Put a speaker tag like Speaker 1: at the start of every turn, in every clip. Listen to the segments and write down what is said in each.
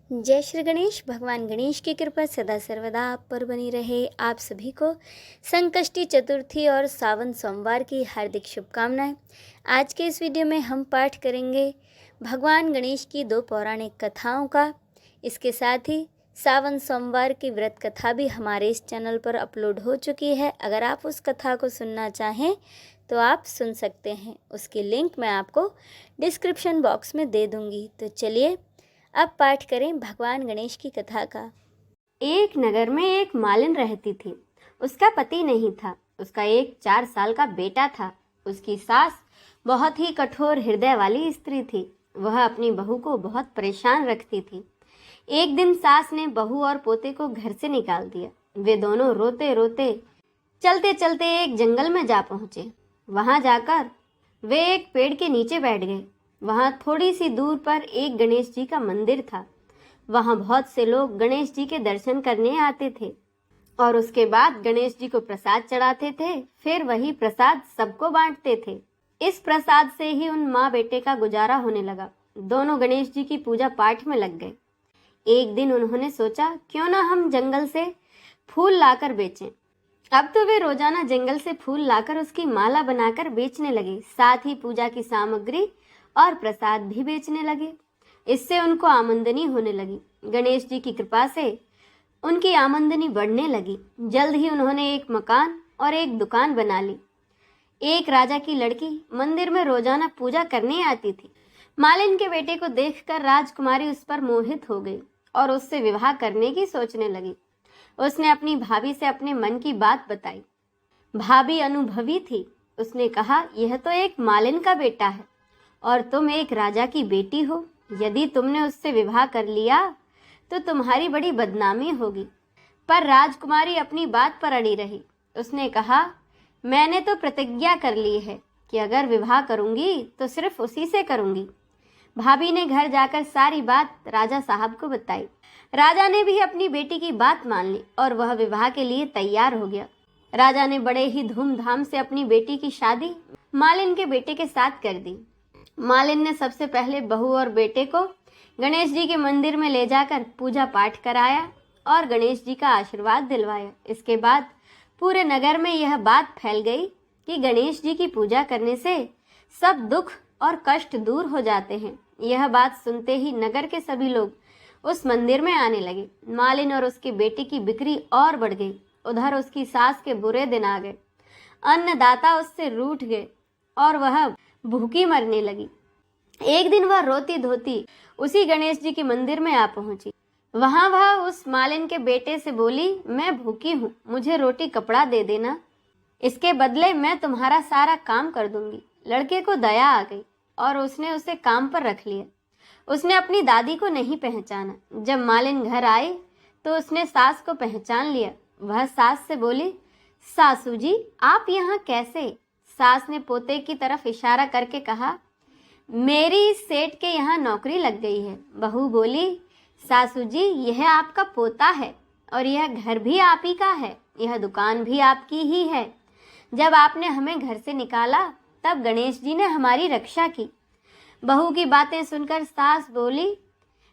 Speaker 1: जय श्री गणेश। भगवान गणेश की कृपा सदा सर्वदा आप पर बनी रहे। आप सभी को संकष्टी चतुर्थी और सावन सोमवार की हार्दिक शुभकामनाएं। आज के इस वीडियो में हम पाठ करेंगे भगवान गणेश की 2 पौराणिक कथाओं का। इसके साथ ही सावन सोमवार की व्रत कथा भी हमारे इस चैनल पर अपलोड हो चुकी है। अगर आप उस कथा को सुनना चाहें तो आप सुन सकते हैं। उसकी लिंक मैं आपको डिस्क्रिप्शन बॉक्स में दे दूँगी। तो चलिए अब पाठ करें भगवान गणेश की कथा का।
Speaker 2: एक नगर में एक मालिन रहती थी। उसका पति नहीं था। उसका एक 4 साल का बेटा था। उसकी सास बहुत ही कठोर हृदय वाली स्त्री थी। वह अपनी बहू को बहुत परेशान रखती थी। एक दिन सास ने बहू और पोते को घर से निकाल दिया। वे दोनों रोते रोते चलते चलते एक जंगल में जा पहुंचे। वहां जाकर वे एक पेड़ के नीचे बैठ गए। वहां थोड़ी सी दूर पर एक गणेश जी का मंदिर था। वहां बहुत से लोग गणेश जी के दर्शन करने आते थे और उसके बाद गणेश जी को प्रसाद चढ़ाते थे। फिर वही प्रसाद सबको बांटते थे। इस प्रसाद से ही उन माँ बेटे का गुजारा होने लगा। दोनों गणेश जी की पूजा पाठ में लग गए। एक दिन उन्होंने सोचा, क्यों ना हम जंगल से फूल लाकर बेचें। अब तो वे रोजाना जंगल से फूल लाकर उसकी माला बनाकर बेचने लगे। साथ ही पूजा की सामग्री और प्रसाद भी बेचने लगे। इससे उनको आमदनी होने लगी। गणेश जी की कृपा से उनकी आमदनी बढ़ने लगी। जल्द ही उन्होंने एक मकान और एक दुकान बना ली। एक राजा की लड़की मंदिर में रोजाना पूजा करने आती थी। मालिन के बेटे को देखकर राजकुमारी उस पर मोहित हो गई और उससे विवाह करने की सोचने लगी। उसने अपनी भाभी से अपने मन की बात बताई। भाभी अनुभवी थी। उसने कहा, यह तो एक मालिन का बेटा है और तुम एक राजा की बेटी हो। यदि तुमने उससे विवाह कर लिया तो तुम्हारी बड़ी बदनामी होगी। पर राजकुमारी अपनी बात पर अड़ी रही। उसने कहा, मैंने तो प्रतिज्ञा कर ली है कि अगर विवाह करूंगी तो सिर्फ उसी से करूंगी। भाभी ने घर जाकर सारी बात राजा साहब को बताई। राजा ने भी अपनी बेटी की बात मान ली और वह विवाह के लिए तैयार हो गया। राजा ने बड़े ही धूमधाम से अपनी बेटी की शादी मालिन के बेटे के साथ कर दी। मालिन ने सबसे पहले बहू और बेटे को गणेश जी के मंदिर में ले जाकर पूजा पाठ कराया और गणेश जी का आशीर्वाद दिलवाया। इसके बाद पूरे नगर में यह बात फैल गई कि गणेश जी की पूजा करने से सब दुख और कष्ट दूर हो जाते हैं। यह बात सुनते ही नगर के सभी लोग उस मंदिर में आने लगे। मालिन और उसके बेटे की बिक्री और बढ़ गई। उधर उसकी सास के बुरे दिन आ गए। अन्नदाता उससे रूठ गए और वह भूखी मरने लगी। एक दिन वह रोती धोती उसी गणेश जी के मंदिर में आ पहुंची। वहां वह उस मालिन के बेटे से बोली, मैं भूखी हूँ, मुझे रोटी कपड़ा दे देना। इसके बदले मैं तुम्हारा सारा काम कर दूंगी। लड़के को दया आ गई और उसने उसे काम पर रख लिया। उसने अपनी दादी को नहीं पहचाना। जब मालिन घर आए तो उसने सास को पहचान लिया। वह सास से बोली, सासू जी आप यहाँ कैसे? सास ने पोते की तरफ इशारा करके कहा, मेरी सेठ के यहाँ नौकरी लग गई है। बहू बोली, सासू जी यह आपका पोता है और यह घर भी आप ही का है, यह दुकान भी आपकी ही है। जब आपने हमें घर से निकाला तब गणेश जी ने हमारी रक्षा की। बहू की बातें सुनकर सास बोली,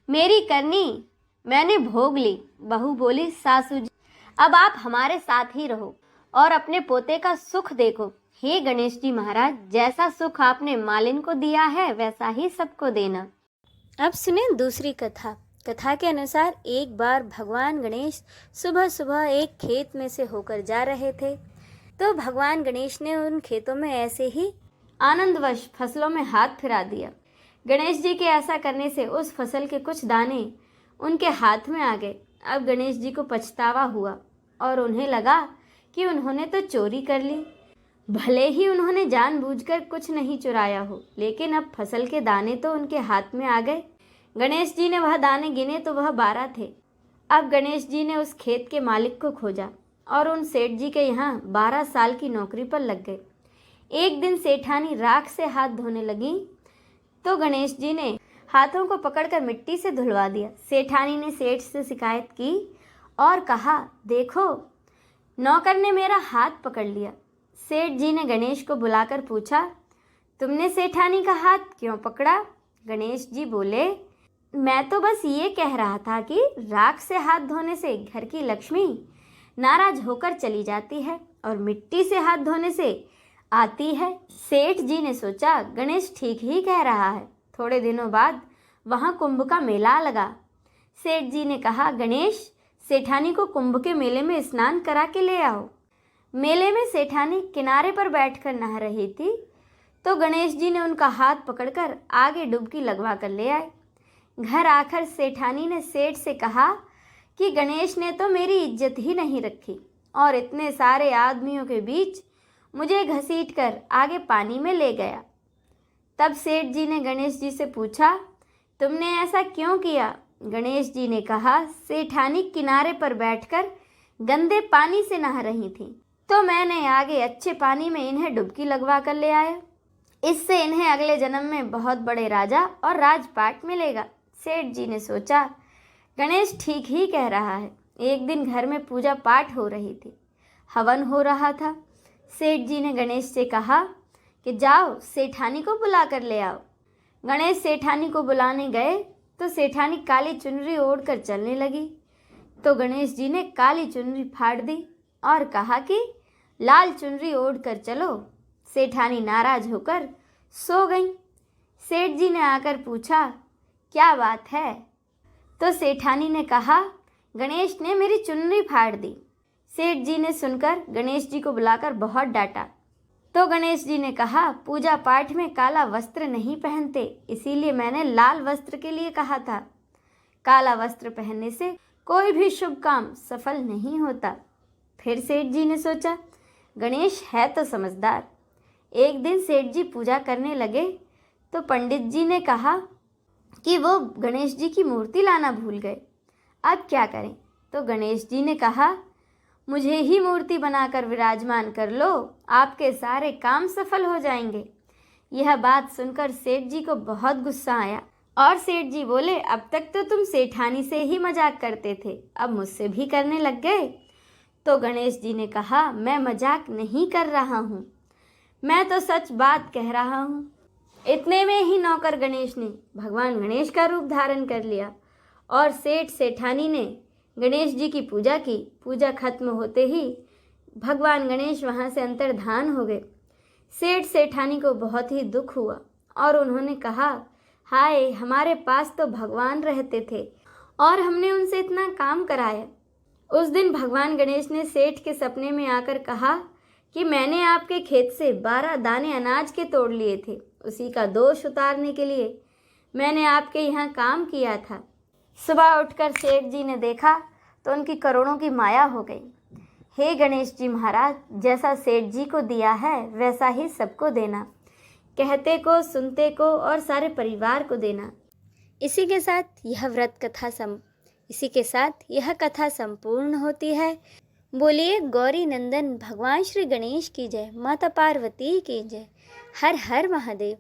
Speaker 2: मेरी करनी मैंने भोग ली। बहू बोली, सासू जी अब आप हमारे साथ ही रहो और अपने पोते का सुख देखो। हे गणेश जी महाराज, जैसा सुख आपने मालिन को दिया है वैसा ही सबको देना।
Speaker 1: अब सुने दूसरी कथा। कथा के अनुसार एक बार भगवान गणेश सुबह सुबह एक खेत में से होकर जा रहे थे तो भगवान गणेश ने उन खेतों में ऐसे ही
Speaker 2: आनंदवश फसलों में हाथ फिरा दिया। गणेश जी के ऐसा करने से उस फसल के कुछ दाने उनके हाथ में आ गए। अब गणेश जी को पछतावा हुआ और उन्हें लगा कि उन्होंने तो चोरी कर ली। भले ही उन्होंने जानबूझकर कुछ नहीं चुराया हो, लेकिन अब फसल के दाने तो उनके हाथ में आ गए। गणेश जी ने वह दाने गिने तो वह 12 थे। अब गणेश जी ने उस खेत के मालिक को खोजा और उन सेठ जी के यहाँ 12 साल की नौकरी पर लग गए। एक दिन सेठानी राख से हाथ धोने लगी तो गणेश जी ने हाथों को पकड़कर मिट्टी से धुलवा दिया। सेठानी ने सेठ से शिकायत की और कहा, देखो नौकर ने मेरा हाथ पकड़ लिया। सेठ जी ने गणेश को बुलाकर पूछा, तुमने सेठानी का हाथ क्यों पकड़ा? गणेश जी बोले, मैं तो बस ये कह रहा था कि राख से हाथ धोने से घर की लक्ष्मी नाराज होकर चली जाती है और मिट्टी से हाथ धोने से आती है। सेठ जी ने सोचा, गणेश ठीक ही कह रहा है। थोड़े दिनों बाद वहाँ कुंभ का मेला लगा। सेठ जी ने कहा, गणेश, सेठानी को कुंभ के मेले में स्नान करा के ले आओ। मेले में सेठानी किनारे पर बैठकर नहा रही थी तो गणेश जी ने उनका हाथ पकड़कर आगे डुबकी लगवा कर ले आए। घर आकर सेठानी ने सेठ से कहा कि गणेश ने तो मेरी इज्जत ही नहीं रखी और इतने सारे आदमियों के बीच मुझे घसीटकर आगे पानी में ले गया। तब सेठ जी ने गणेश जी से पूछा, तुमने ऐसा क्यों किया? गणेश जी ने कहा, सेठानी किनारे पर बैठकर गंदे पानी से नहा रही थी तो मैंने आगे अच्छे पानी में इन्हें डुबकी लगवा कर ले आया। इससे इन्हें अगले जन्म में बहुत बड़े राजा और राजपाट मिलेगा। सेठ जी ने सोचा, गणेश ठीक ही कह रहा है। एक दिन घर में पूजा पाठ हो रही थी, हवन हो रहा था। सेठ जी ने गणेश से कहा कि जाओ सेठानी को बुला कर ले आओ। गणेश सेठानी को बुलाने गए तो सेठानी काली चुनरी ओढ़कर चलने लगी तो गणेश जी ने काली चुनरी फाड़ दी और कहा कि लाल चुनरी ओढ़कर चलो। सेठानी नाराज होकर सो गई। सेठ जी ने आकर पूछा, क्या बात है? तो सेठानी ने कहा, गणेश ने मेरी चुनरी फाड़ दी। सेठ जी ने सुनकर गणेश जी को बुलाकर बहुत डांटा तो गणेश जी ने कहा, पूजा पाठ में काला वस्त्र नहीं पहनते, इसीलिए मैंने लाल वस्त्र के लिए कहा था। काला वस्त्र पहनने से कोई भी शुभ काम सफल नहीं होता। फिर सेठ जी ने सोचा, गणेश है तो समझदार। एक दिन सेठ जी पूजा करने लगे तो पंडित जी ने कहा कि वो गणेश जी की मूर्ति लाना भूल गए, अब क्या करें? तो गणेश जी ने कहा, मुझे ही मूर्ति बनाकर विराजमान कर लो, आपके सारे काम सफल हो जाएंगे। यह बात सुनकर सेठ जी को बहुत गुस्सा आया और सेठ जी बोले, अब तक तो तुम सेठानी से ही मजाक करते थे, अब मुझसे भी करने लग गए। तो गणेश जी ने कहा, मैं मजाक नहीं कर रहा हूँ, मैं तो सच बात कह रहा हूँ। इतने में ही नौकर गणेश ने भगवान गणेश का रूप धारण कर लिया और सेठ सेठानी ने गणेश जी की पूजा की। पूजा खत्म होते ही भगवान गणेश वहाँ से अंतर्धान हो गए। सेठ सेठानी को बहुत ही दुख हुआ और उन्होंने कहा, हाय, हमारे पास तो भगवान रहते थे और हमने उनसे इतना काम कराया। उस दिन भगवान गणेश ने सेठ के सपने में आकर कहा कि मैंने आपके खेत से 12 दाने अनाज के तोड़ लिए थे, उसी का दोष उतारने के लिए मैंने आपके यहाँ काम किया था। सुबह उठकर सेठ जी ने देखा तो उनकी करोड़ों की माया हो गई। हे गणेश जी महाराज, जैसा सेठ जी को दिया है वैसा ही सबको देना, कहते को, सुनते को और सारे परिवार को देना।
Speaker 1: इसी के साथ यह कथा संपूर्ण होती है। बोलिए गौरी नंदन भगवान श्री गणेश की जय, माता पार्वती की जय। हर हर महादेव।